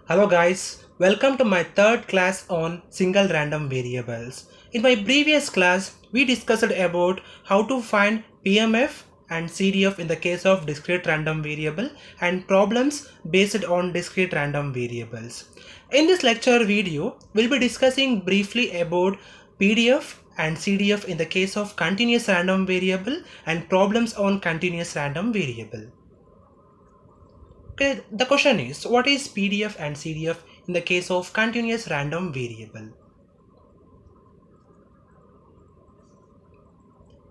Hello guys, welcome to my third class on single random variables. In my previous class, we discussed about how to find PMF and CDF in the case of discrete random variable and problems based on discrete random variables. In this lecture video, we'll be discussing briefly about PDF and CDF in the case of continuous random variable and problems on continuous random variable. Okay, the question is, what is PDF and CDF in the case of continuous random variable?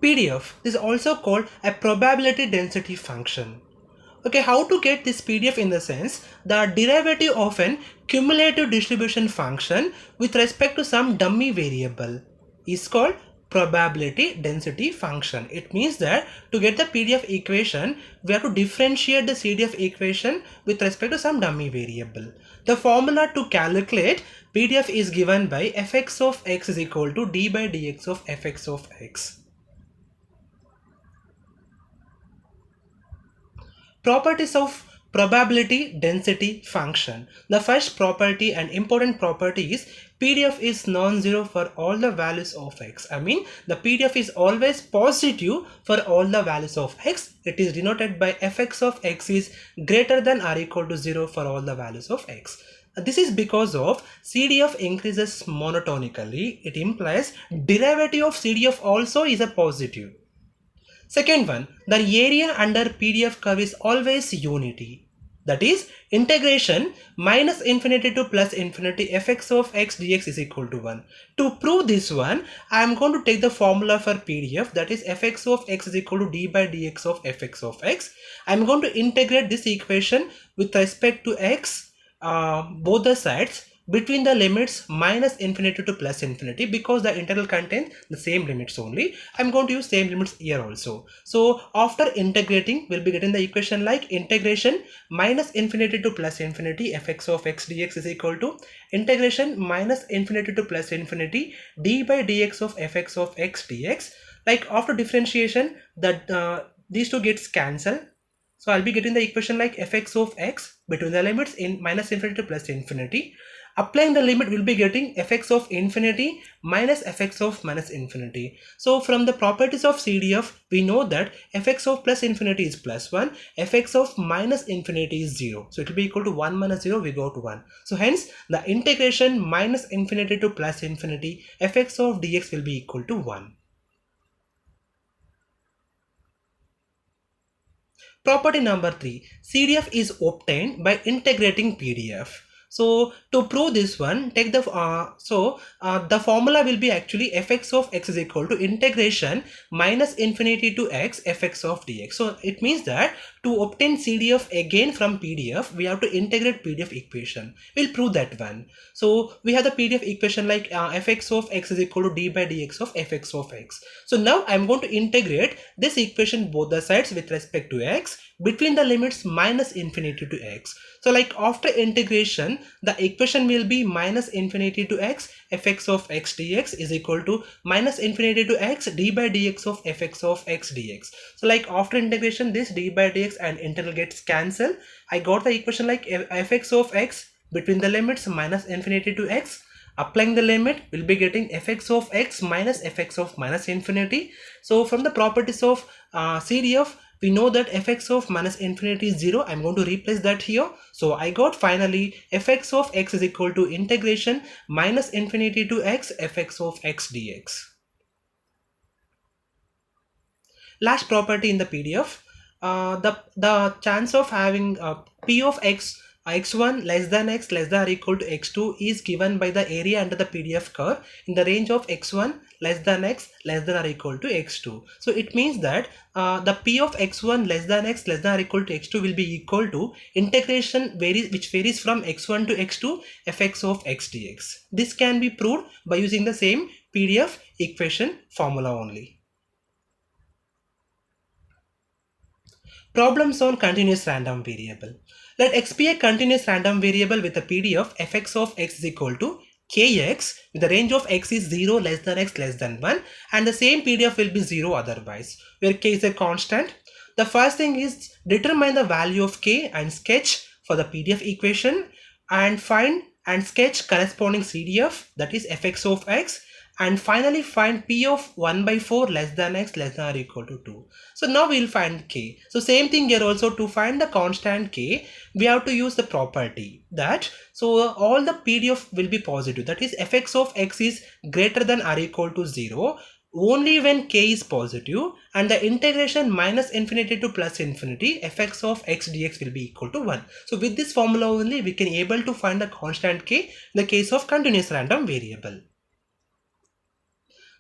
PDF is also called a probability density function. Okay, how to get this PDF in the sense the derivative of an cumulative distribution function with respect to some dummy variable is called probability density function. It means that to get the PDF equation, we have to differentiate the CDF equation with respect to some dummy variable. The formula to calculate PDF is given by fx of x is equal to d by dx of fx of x. Properties of probability density function. The first property and important property is PDF is non-zero for all the values of x. I mean the PDF is always positive for all the values of x. It is denoted by fx of x is greater than or equal to 0 for all the values of x. This is because of CDF increases monotonically. It implies derivative of CDF also is a positive. Second one, the area under PDF curve is always unity. That is integration minus infinity to plus infinity fx of x dx is equal to 1. To prove this one, I am going to take the formula for PDF, that is fx of x is equal to d by dx of fx of x. I am going to integrate this equation with respect to x, both the sides, between the limits minus infinity to plus infinity, because the integral contains the same limits only. I'm going to use same limits here also. So after integrating, we'll be getting the equation like integration minus infinity to plus infinity fx of x dx is equal to integration minus infinity to plus infinity d by dx of fx of x dx. Like after differentiation, that these two gets cancelled. So I'll be getting the equation like fx of x between the limits in minus infinity to plus infinity. Applying the limit, we'll be getting fx of infinity minus fx of minus infinity. So from the properties of CDF, we know that fx of plus infinity is plus 1, fx of minus infinity is 0. So it will be equal to 1 minus 0, we got 1. So hence the integration minus infinity to plus infinity fx of dx will be equal to 1. Property number 3, CDF is obtained by integrating PDF. So to prove this one, take the the formula will be actually fx of x is equal to integration minus infinity to x fx of dx. So it means that to obtain CDF again from PDF, we have to integrate PDF equation. We'll prove that one. So we have the PDF equation like fx of x is equal to d by dx of fx of x. So now I'm going to integrate this equation both the sides with respect to x between the limits minus infinity to x. So like after integration, the equation will be minus infinity to x fx of x dx is equal to minus infinity to x d by dx of fx of x dx. So like after integration, this d by dx and integral gets cancelled. I got the equation like fx of x between the limits minus infinity to x. Applying the limit, we'll be getting fx of x minus fx of minus infinity. So from the properties of CDF, we know that fx of minus infinity is 0. I'm going to replace that here. So I got finally fx of x is equal to integration minus infinity to x fx of x dx. Last property in the PDF, the chance of having p of x x1 less than x less than or equal to x2 is given by the area under the PDF curve in the range of x1 less than x less than or equal to x2. So it means that the p of x1 less than x less than or equal to x2 will be equal to integration which varies from x1 to x2 fx of x dx. This can be proved by using the same PDF equation formula only. Problems on continuous random variable. Let x be a continuous random variable with a PDF fx of x is equal to kx with the range of x is 0 less than x less than 1, and the same PDF will be 0 otherwise, where k is a constant. The first thing is determine the value of k and sketch for the PDF equation. and find and sketch corresponding CDF, that is fx of x, and finally find p of 1 by 4 less than x less than or equal to 2. So now we'll find k. So same thing here also, to find the constant k we have to use the property that, so all the PDF will be positive, that is fx of x is greater than or equal to 0 only when k is positive, and the integration minus infinity to plus infinity fx of x dx will be equal to 1. So with this formula only we can able to find the constant k in the case of continuous random variable.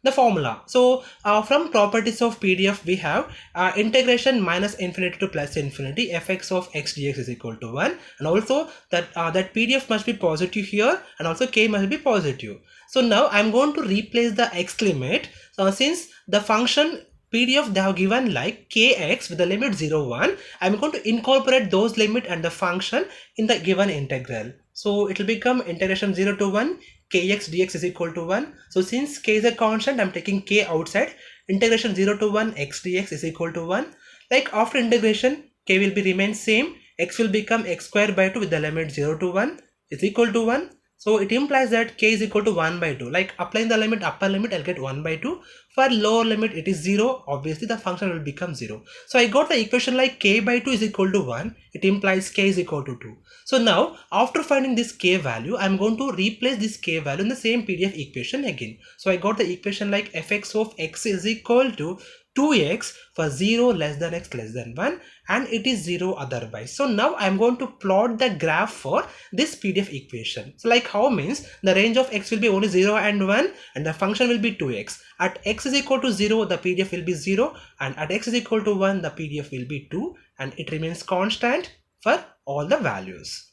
The formula. So from properties of PDF we have integration minus infinity to plus infinity fx of x dx is equal to 1, and also that that PDF must be positive here, and also k must be positive. So now I'm going to replace the x limit. Since the function PDF they have given like kx with the limit 0 1, I'm going to incorporate those limit and the function in the given integral. So it will become integration 0 to 1 kx dx is equal to 1. So since k is a constant, I'm taking k outside. Integration 0 to 1 x dx is equal to 1. Like after integration, k will be remain same. X will become x square by 2 with the limit 0 to 1 is equal to 1. So it implies that k is equal to 1 by 2. Like applying the limit, upper limit, I'll get 1 by 2. For lower limit, it is 0. Obviously, the function will become 0. So I got the equation like k by 2 is equal to 1. It implies k is equal to 2. So now, after finding this k value, I'm going to replace this k value in the same PDF equation again. So I got the equation like fx of x is equal to 2x for 0 less than x less than 1, and it is 0 otherwise. So now I'm going to plot the graph for this PDF equation. So like how means the range of x will be only 0 and 1, and the function will be 2x. At x is equal to 0 the PDF will be 0, and at x is equal to 1 the PDF will be 2, and it remains constant for all the values.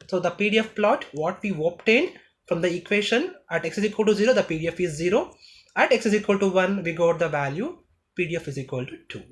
So the PDF plot what we obtained from the equation, at x is equal to 0 the PDF is 0, at x is equal to 1 we got the value PDF is equal to 2.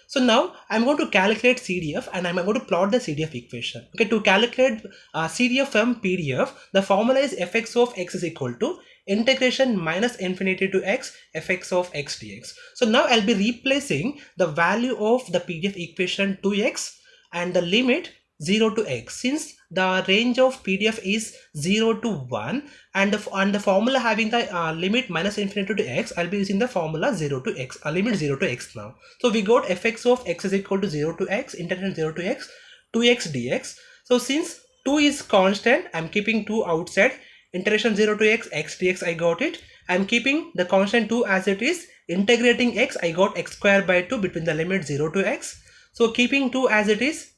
So now I'm going to calculate CDF, and I'm going to plot the CDF equation. Okay, to calculate CDF from PDF, the formula is fx of x is equal to integration minus infinity to x fx of x dx. So now I'll be replacing the value of the PDF equation 2x and the limit 0 to x, since the range of PDF is 0 to 1, and the formula having the limit minus infinity to x, I'll be using the formula 0 to x, limit 0 to x now. So we got fx of x is equal to 0 to x, integration 0 to x, 2x dx. So since 2 is constant, I'm keeping 2 outside. Integration 0 to x, x dx, I got it. I'm keeping the constant 2 as it is. Integrating x, I got x square by 2 between the limit 0 to x. So keeping 2 as it is,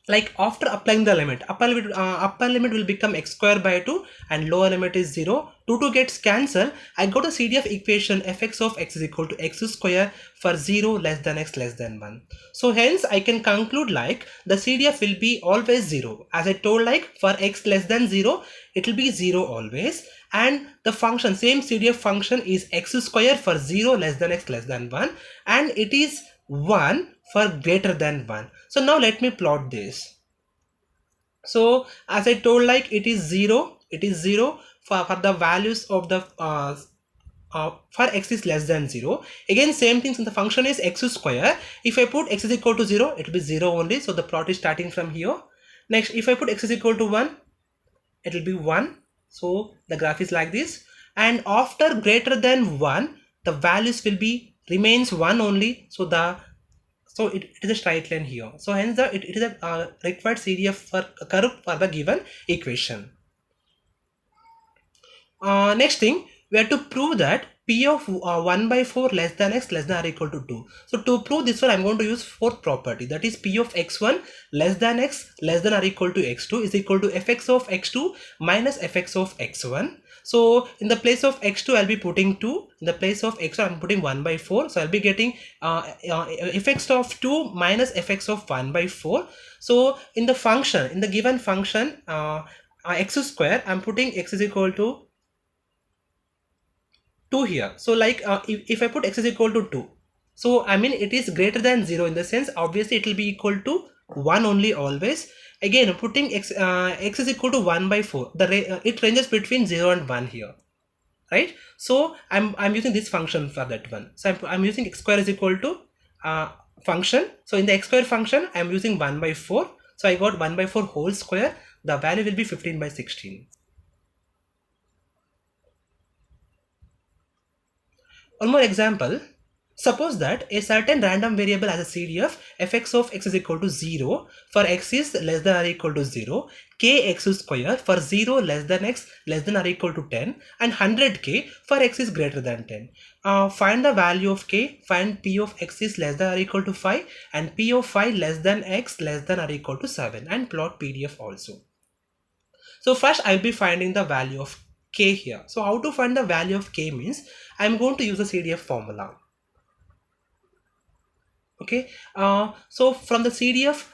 like after applying the limit, upper limit will become x square by 2 and lower limit is 0. 2 gets cancelled. I got a CDF equation fx of x is equal to x square for 0 less than x less than 1. So hence I can conclude like the CDF will be always 0. As I told, like for x less than 0 it will be 0 always, and the function, same CDF function, is x square for 0 less than x less than 1, and it is 1 for greater than 1. So now let me plot this. So as I told, like it is 0 for the values of the for x is less than 0. Again same thing, since the function is x square, if I put x is equal to 0 it will be 0 only, so the plot is starting from here. Next, if I put x is equal to 1 it will be 1, so the graph is like this, and after greater than 1 the values will be remains 1 only, so it is a straight line here. So hence it is a required CDF for a curve for the given equation. Next thing, we have to prove that P of 1 by 4 less than x less than or equal to 2. So to prove this one, I'm going to use fourth property, that is P of x1 less than x less than or equal to x2 is equal to fx of x2 minus fx of x1. So in the place of x2 I'll be putting 2, in the place of x1 I'm putting 1 by 4. So I'll be getting fx of 2 minus fx of 1 by 4. So in the function, in the given function x square, I'm putting x is equal to 2 here. So like if I put x is equal to 2, so I mean it is greater than 0, in the sense obviously it will be equal to 1 only always. Again putting x is equal to 1 by 4, it ranges between 0 and 1 here, right? So I'm using this function for that one. So I'm using x square is equal to function. So in the x square function, I'm using 1 by 4. So I got 1 by 4 whole square. The value will be 15 by 16. One more example. Suppose that a certain random variable has a CDF fx of x is equal to 0 for x is less than or equal to 0, kx square for 0 less than x less than or equal to 10, and 100k for x is greater than 10. Find the value of k, find p of x is less than or equal to 5 and p of 5 less than x less than or equal to 7, and plot PDF also. So first I'll be finding the value of k here. So how to find the value of k means I'm going to use the CDF formula. Okay, so from the CDF,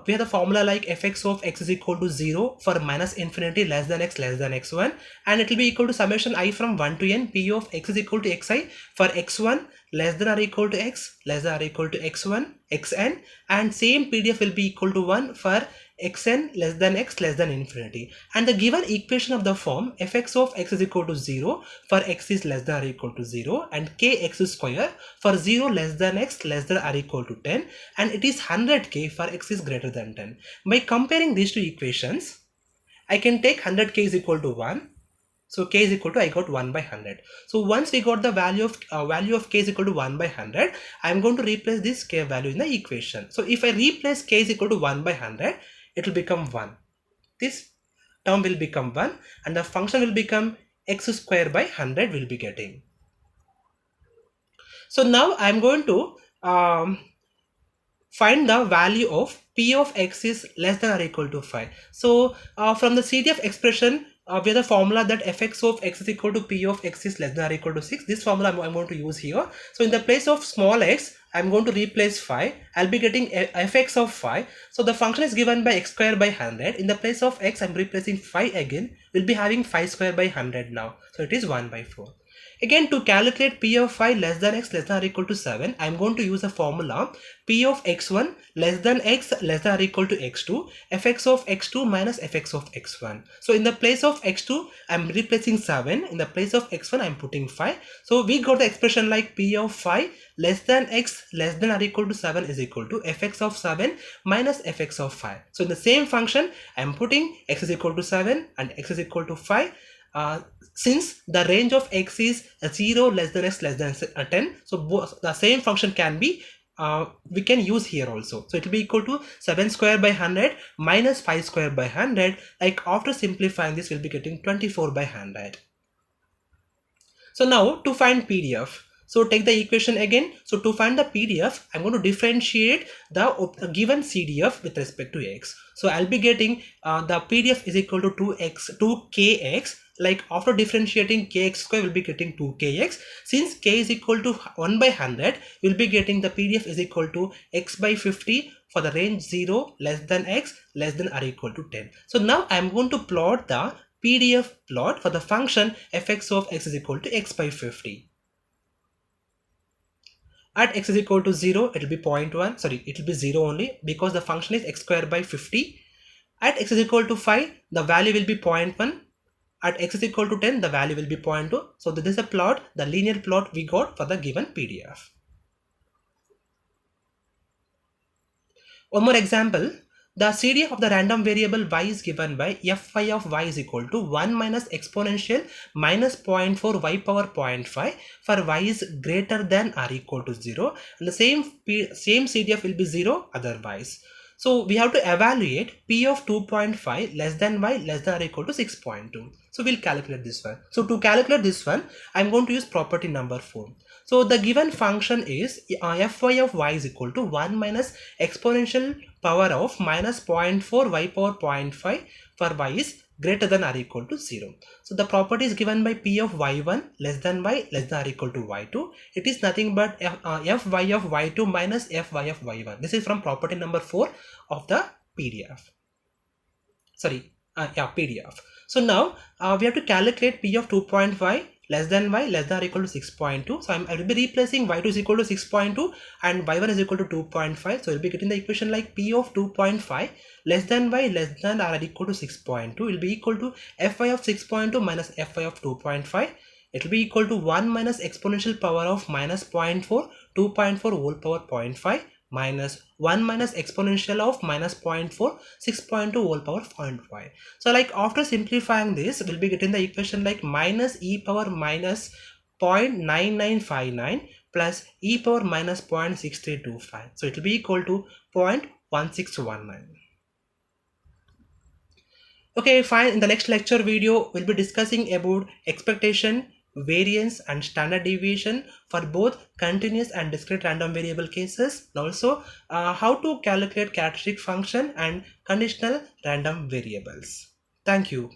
we have the formula like fx of x is equal to 0 for minus infinity less than x1, and it will be equal to summation I from 1 to n p of x is equal to xi for x1 less than or equal to x less than or equal to x1 xn, and same PDF will be equal to 1 for xn less than x less than infinity, and the given equation of the form fx of x is equal to 0 for x is less than or equal to 0 and kx square for 0 less than x less than or equal to 10, and it is 100k for x is greater than 10. By comparing these two equations, I can take 100k is equal to 1. So k is equal to, I got 1 by 100. So once we got the value of k is equal to 1 by 100, I am going to replace this k value in the equation. So if I replace k is equal to 1 by 100, it will become 1. This term will become 1 and the function will become x square by 100 will be getting. So now I am going to find the value of p of x is less than or equal to 5. So from the CDF expression, we have the formula that fx of x is equal to p of x is less than or equal to 6. This formula I'm going to use here. So in the place of small x, I'm going to replace 5. I'll be getting fx of 5. So the function is given by x square by 100. In the place of x, I'm replacing 5 again. We'll be having 5 square by 100 now. So it is 1 by 4. Again, to calculate p of 5 less than x less than or equal to 7, I am going to use a formula p of x1 less than x less than or equal to x2, fx of x2 minus fx of x1. So in the place of x2, I am replacing 7. In the place of x1, I am putting 5. So we got the expression like p of 5 less than x less than or equal to 7 is equal to fx of 7 minus fx of 5. So in the same function, I am putting x is equal to 7 and x is equal to 5. Since the range of x is 0 less than x less than 10, so the same function can be we can use here also. So it will be equal to 7 square by 100 minus 5 square by 100. Like after simplifying this, we'll be getting 24 by 100. So now to find PDF, so take the equation again. So to find the PDF, I'm going to differentiate the given CDF with respect to x. So I'll be getting the PDF is equal to 2kx. Like after differentiating kx square, we'll be getting 2kx. Since k is equal to 1 by 100, we'll be getting the PDF is equal to x by 50 for the range 0 less than x less than or equal to 10. So now I'm going to plot the PDF plot for the function fx of x is equal to x by 50. At x is equal to 0, it will be 0.1. Sorry, it will be 0 only because the function is x square by 50. At x is equal to 5, the value will be 0.1. At x is equal to 10, the value will be 0.2. So this is a plot, the linear plot we got for the given PDF. One more example. The CDF of the random variable y is given by fy of y is equal to 1 minus exponential minus 0.4 y power 0.5 for y is greater than or equal to 0, and the same CDF will be 0 otherwise. So we have to evaluate p of 2.5 less than y less than or equal to 6.2. So we'll calculate this one. So to calculate this one, I'm going to use property number 4. So the given function is fy of y is equal to 1 minus exponential power of minus 0.4 y power 0.5 for y is greater than or equal to 0. So the property is given by p of y1 less than y less than or equal to y2. It is nothing but fy of y2 minus fy of y1. This is from property number 4 of the PDF. Sorry, PDF. So now we have to calculate p of 2.5 less than y less than or equal to 6.2. So I will be replacing y2 is equal to 6.2 and y1 is equal to 2.5. So we'll be getting the equation like p of 2.5 less than y less than or equal to 6.2 will be equal to fy of 6.2 minus fy of 2.5. It will be equal to 1 minus exponential power of minus 0.4, 2.4 whole power 0.5 minus 1 minus exponential of minus 0.4, 6.2 whole power 0.5. So like after simplifying this, we'll be getting the equation like minus e power minus 0.9959 plus e power minus 0.6325. So it will be equal to 0.1619. Okay, fine. In the next lecture video, we'll be discussing about expectation, variance and standard deviation for both continuous and discrete random variable cases, and also how to calculate characteristic function and conditional random variables. Thank you.